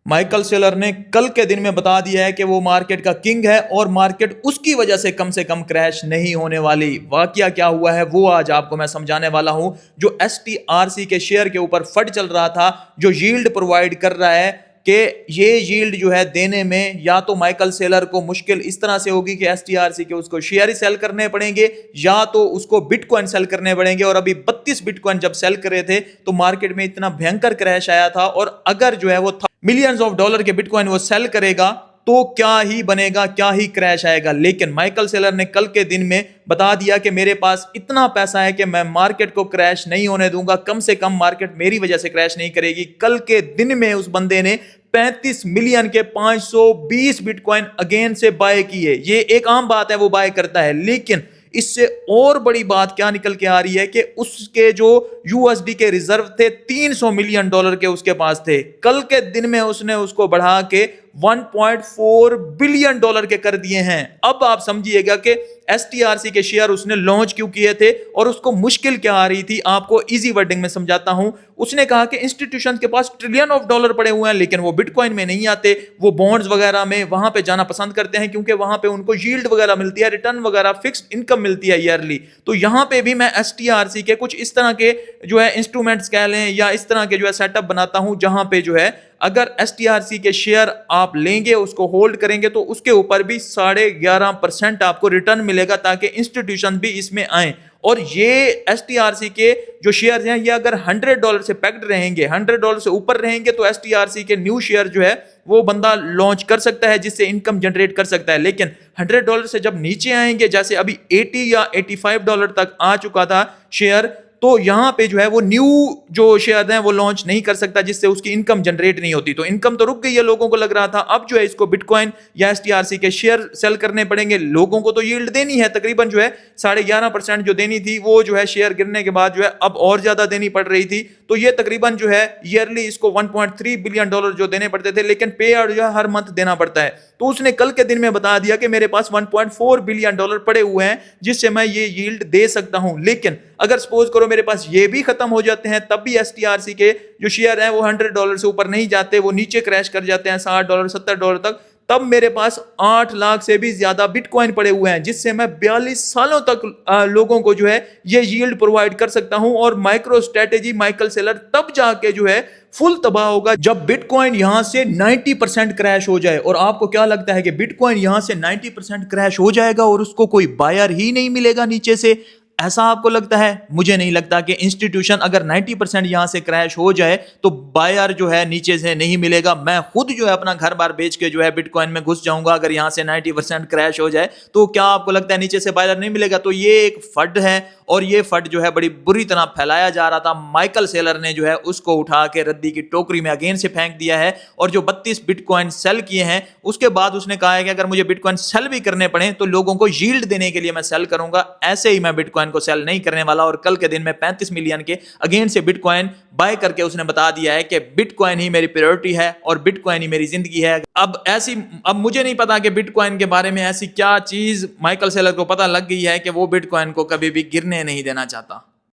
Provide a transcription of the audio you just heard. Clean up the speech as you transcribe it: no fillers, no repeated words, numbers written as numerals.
Michael Saylor ने कल के दिन में बता दिया है कि वो मार्केट का किंग है और मार्केट उसकी वजह से कम क्रैश नहीं होने वाली। वाकया क्या हुआ है वो आज आपको मैं समझाने वाला हूं। जो STRC के शेयर के ऊपर फट चल रहा था, जो यील्ड प्रोवाइड कर रहा है कि ये यील्ड जो है देने में या तो माइकल सेलर को मुश्किल इस तरह से होगी कि STRC के उसको शेयर ही सेल करने पड़ेंगे या तो उसको बिटकॉइन सेल करने पड़ेंगे। और अभी 32 बिटकॉइन जब सेल कर रहे थे तो मार्केट में इतना भयंकर क्रैश आया था, और अगर जो है वो मिलियंस ऑफ डॉलर के बिटकॉइन वो सेल करेगा तो क्या ही बनेगा, क्या ही क्रैश आएगा। लेकिन माइकल सेलर ने कल के दिन में बता दिया कि मेरे पास इतना पैसा है कि मैं मार्केट को क्रैश नहीं होने दूंगा, कम से कम मार्केट मेरी वजह से क्रैश नहीं करेगी। कल के दिन में उस बंदे ने 35 मिलियन के 520 बिटकॉइन अगेन से बाय किए। ये एक आम बात है, वो बाय करता है, लेकिन इससे और बड़ी बात क्या निकल के आ रही है कि उसके जो USD के रिजर्व थे 300 मिलियन डॉलर के उसके पास थे। कल के दिन में उसने उसको बढ़ा के 1.4 बिलियन डॉलर के कर दिए हैं। अब आप समझिएगा कि STRC के शेयर उसने लॉन्च क्यों किए थे और उसको मुश्किल क्या आ रही थी। आपको इजी वर्डिंग में समझाता हूं। उसने कहा कि इंस्टीट्यूशन के पास ट्रिलियन ऑफ डॉलर पड़े हुए हैं, लेकिन वो बिटकॉइन में नहीं आते, वो बॉन्ड्स वगैरह में वहां पे जाना पसंद करते हैं क्योंकि वहां पे उनको यील्ड वगैरह मिलती है, रिटर्न वगैरह, फिक्स्ड इनकम मिलती है ईयरली। तो यहां पे भी मैं STRC के कुछ इस तरह के जो है इंस्ट्रूमेंट्स कह लें या इस तरह के जो है सेटअप बनाता हूं, जहां पे जो है अगर STRC के शेयर आप लेंगे, उसको होल्ड करेंगे, तो उसके ऊपर भी 11.5% आपको रिटर्न मिलेगा ताकि इंस्टीट्यूशन भी इसमें आए। और ये STRC के जो शेयर हैं, ये अगर $100 से पैक्ड रहेंगे, $100 से ऊपर रहेंगे, तो STRC के न्यू शेयर जो है वो बंदा लॉन्च कर सकता है, जिससे इनकम जनरेट कर सकता है। लेकिन $100 से जब नीचे आएंगे, जैसे अभी 80 या $85 तक आ चुका था शेयर, तो यहां पे जो है वो न्यू जो शेयर हैं वो लॉन्च नहीं कर सकता, जिससे उसकी इनकम जनरेट नहीं होती। तो इनकम तो रुक गई है, लोगों को लग रहा था। अब जो है इसको बिटकॉइन या STRC के शेयर सेल करने पड़ेंगे। लोगों को तो यील्ड देनी है, तकरीबन जो है 11.5% जो देनी थी वो जो है शेयर गिरने के बाद जो है अब और ज्यादा देनी पड़ रही थी। तो ये तकरीबन जो है ईयरली इसको 1.3 बिलियन डॉलर जो देने पड़ते थे, लेकिन पे आउट जो है हर मंथ देना पड़ता है। तो उसने कल के दिन में बता दिया कि मेरे पास 1.4 बिलियन डॉलर पड़े हुए हैं, जिससे मैं ये यील्ड दे सकता हूं। लेकिन अगर सपोज करो मेरे पास ये भी खत्म हो जाते हैं, तब भी STRC के जो शेयर हैं वो $100 से ऊपर नहीं जाते, वो नीचे क्रैश कर जाते हैं $60 $70 तक, तब मेरे पास 8 लाख से भी ज्यादा बिटकॉइन पड़े हुए हैं, जिससे मैं 42 सालों तक लोगों को जो है ये यील्ड प्रोवाइड कर सकता हूं। और माइक्रो स्ट्रेटेजी माइकल सेलर तब जाके जो है फुल तबाह होगा जब बिटकॉइन यहां से 90% क्रैश हो जाए। और आपको क्या लगता है कि बिटकॉइन यहां से 90% क्रैश हो जाएगा और उसको कोई बायर ही नहीं मिलेगा नीचे से? ऐसा आपको लगता है? मुझे नहीं लगता कि इंस्टीट्यूशन अगर 90% यहां से क्रैश हो जाए तो बायर जो है नीचे से नहीं मिलेगा। मैं खुद जो है अपना घर बार बेच के जो है बिटकॉइन में घुस जाऊंगा अगर यहां से 90% क्रैश हो जाए। तो क्या आपको लगता है नीचे से बायर नहीं मिलेगा? तो ये एक फंड है और ये फंड जो है बड़ी बुरी तरह फैलाया जा रहा था। माइकल सेलर ने जो है उसको उठा के रद्दी की टोकरी में अगेन से फेंक दिया है। और जो 32 बिटकॉइन सेल किए हैं उसके बाद उसने कहा है कि अगर मुझे बिटकॉइन सेल भी करने पड़े तो लोगों को यील्ड देने के लिए मैं सेल करूंगा, ऐसे ही मैं बिटकॉइन को सेल नहीं करने वाला। और कल के दिन में 35 मिलियन के अगेन से बिटकॉइन बाय करके उसने बता दिया है कि बिटकॉइन ही मेरी प्रायोरिटी है और बिटकॉइन ही मेरी जिंदगी है। अब मुझे नहीं पता कि बिटकॉइन के बारे में ऐसी क्या चीज माइकल सेलर को पता लग गई है कि वो बिटकॉइन को कभी भी गिरने नहीं देना चाहता।